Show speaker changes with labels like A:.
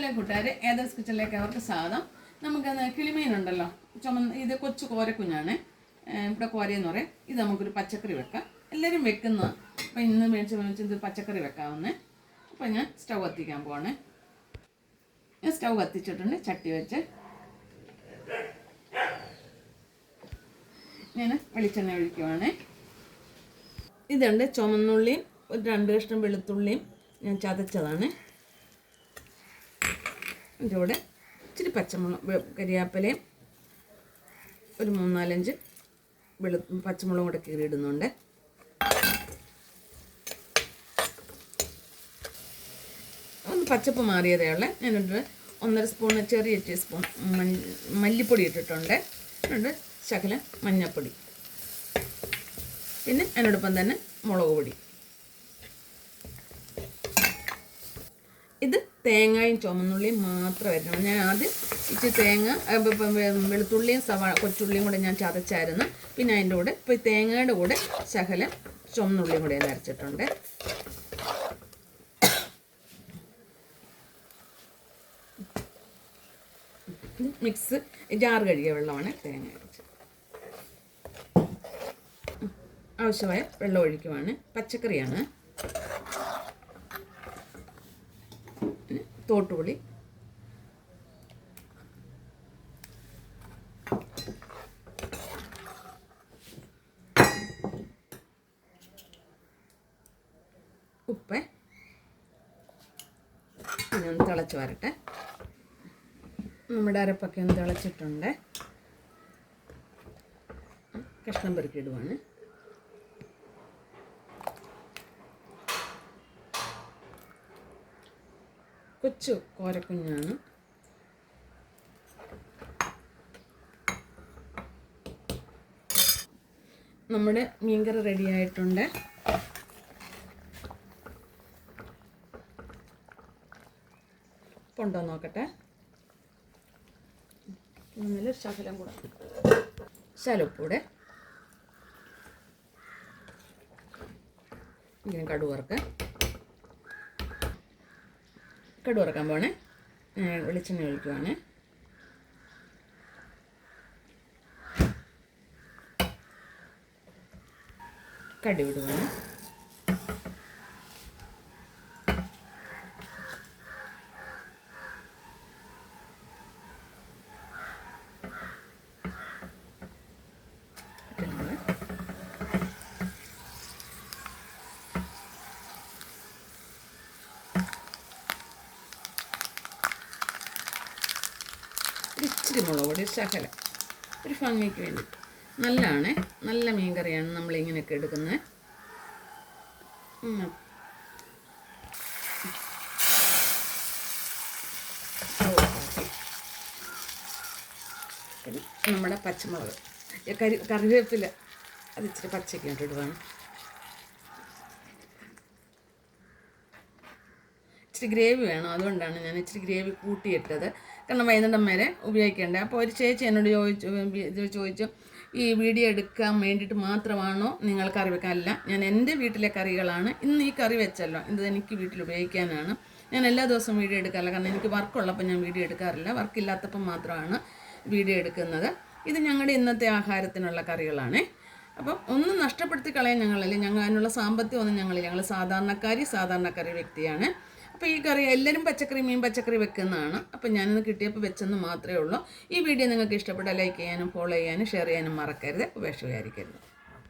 A: Hello കൂട്ടുകാരെ, ഏതേഴ്സ് കിച്ചണിലേക്ക് അവർക്ക് സ്വാഗതം. നമുക്കന്ന് കിളിമീനുണ്ടല്ലോ, ഇത് കൊച്ചു കോരക്കുഞ്ഞാണ്. ഇവിടെ കോരയെന്ന് പറയും. ഇത് നമുക്കൊരു പച്ചക്കറി വെക്കാം. എല്ലാവരും വെക്കുന്ന, അപ്പം ഇന്ന് മേടിച്ച് ഇത് പച്ചക്കറി വെക്കാവുന്നേ. അപ്പം ഞാൻ സ്റ്റൗ കത്തിക്കാൻ പോവാണ്. ഞാൻ സ്റ്റൗ കത്തിച്ചിട്ടുണ്ട്. ചട്ടി വെച്ച് ഞാൻ വെളിച്ചെണ്ണ ഒഴിക്കുവാണ്. ഇതുണ്ട് ചുമന്നുള്ളിയും ഒരു 2 കഷ്ണം വെളുത്തുള്ളിയും ഞാൻ ചതച്ചതാണ്. ഇതിൻ്റെ കൂടെ ഇച്ചിരി പച്ചമുളക്, കരിയാപ്പിലയും ഒരു 3-4 പച്ചമുളകും കൂടെ കീറിയിടുന്നുണ്ട്. ഒന്ന് പച്ചപ്പ് മാറിയതേ ഉള്ളൂ. ഞാനിട്ട് 1.5 സ്പൂൺ ചെറിയ ടീസ്പൂൺ മല്ലിപ്പൊടി ഇട്ടിട്ടുണ്ട്. ശകലം മഞ്ഞൾപ്പൊടി, പിന്നെ അതിനോടൊപ്പം തന്നെ മുളക് പൊടി. ഇത് തേങ്ങയും ചുമന്നുള്ളിയും മാത്രമായിരുന്നു. ഞാൻ ആദ്യം ഇച്ചിരി തേങ്ങ, വെളുത്തുള്ളിയും കൊച്ചുള്ളിയും കൂടെ ഞാൻ ചതച്ചായിരുന്നു. പിന്നെ അതിൻ്റെ കൂടെ ഇപ്പോൾ തേങ്ങയുടെ കൂടെ ശകലം ചുമന്നുള്ളിയും കൂടെ അരച്ചിട്ടുണ്ട്. മിക്സ് ജാർ കഴുകിയ വെള്ളമാണ് തേങ്ങ അരച്ചത്. ആവശ്യമായ വെള്ളം ഒഴിക്കുവാണ്. പച്ചക്കറിയാണ്. തോട്ടുപുളി, ഉപ്പ്, പിന്നെ ഒന്ന് തിളച്ച് വരട്ടെ. നമ്മുടെ അരപ്പൊക്കെ ഒന്ന് തിളച്ചിട്ടുണ്ട്. കഷ്ണം പെറുക്കിയിടുവാണ്. കൊച്ചു കോരക്കുഞ്ഞാണ്. നമ്മുടെ മീൻകറി റെഡി ആയിട്ടുണ്ട്. ഉണ്ടോ നോക്കട്ടെ. ശകലം കൂടെ ശലുപ്പൂടെ ഇങ്ങനെ കടുക് വറക്കാൻ പോണേ. വെളിച്ചെണ്ണ ഒഴിക്കുവാണ്. കടുക് ഇടുവാണ്. ഇച്ചിരി മുളക് പൊടി ശകലം, ഒരു ഭംഗിക്ക് വേണ്ടി. നല്ലതാണ്, നല്ല മീൻ കറിയാണ് നമ്മളിങ്ങനെയൊക്കെ എടുക്കുന്നത്. പിന്നെ നമ്മുടെ പച്ചമുളക്, കറിവേപ്പില അത് ഇച്ചിരി പച്ചയ്ക്ക് ഇട്ടിടുവാണ്. ഇച്ചിരി ഗ്രേവി വേണം, അതുകൊണ്ടാണ് ഞാൻ ഇച്ചിരി ഗ്രേവി കൂട്ടിയിട്ടത്. കാരണം വൈകുന്നേരം വരെ ഉപയോഗിക്കേണ്ടത്. അപ്പോൾ ഒരു ചേച്ചി എന്നോട് ചോദിച്ചു ഈ വീഡിയോ എടുക്കാൻ വേണ്ടിയിട്ട് മാത്രമാണോ നിങ്ങൾ കറി വെക്കാൻ? അല്ല, ഞാൻ എൻ്റെ വീട്ടിലെ കറികളാണ്. ഇന്ന് ഈ കറി വെച്ചല്ലോ, ഇത് എനിക്ക് വീട്ടിൽ ഉപയോഗിക്കാനാണ്. ഞാൻ എല്ലാ ദിവസവും വീഡിയോ എടുക്കാറില്ല, കാരണം എനിക്ക് വർക്കുള്ളപ്പോൾ ഞാൻ വീഡിയോ എടുക്കാറില്ല. വർക്കില്ലാത്തപ്പം മാത്രമാണ് വീഡിയോ എടുക്കുന്നത്. ഇത് ഞങ്ങളുടെ ഇന്നത്തെ ആഹാരത്തിനുള്ള കറികളാണ്. അപ്പം ഒന്നും നഷ്ടപ്പെടുത്തി കളയാൻ ഞങ്ങളല്ലേ, അതിനുള്ള സാമ്പത്തികം ഒന്നും ഞങ്ങളില്ല. ഞങ്ങൾ സാധാരണക്കാരി വ്യക്തിയാണ്. അപ്പോൾ ഈ കറി എല്ലാവരും മീൻ പച്ചക്കറി വെക്കുന്നതാണ്. അപ്പോൾ ഞാനിന്ന് കിട്ടിയപ്പോൾ വെച്ചെന്ന് മാത്രമേ ഉള്ളൂ. ഈ വീഡിയോ നിങ്ങൾക്ക് ഇഷ്ടപ്പെട്ടാൽ ലൈക്ക് ചെയ്യാനും ഫോളോ ചെയ്യാനും ഷെയർ ചെയ്യാനും മറക്കരുത്. ഉപേക്ഷ വിചാരിക്കരുത്.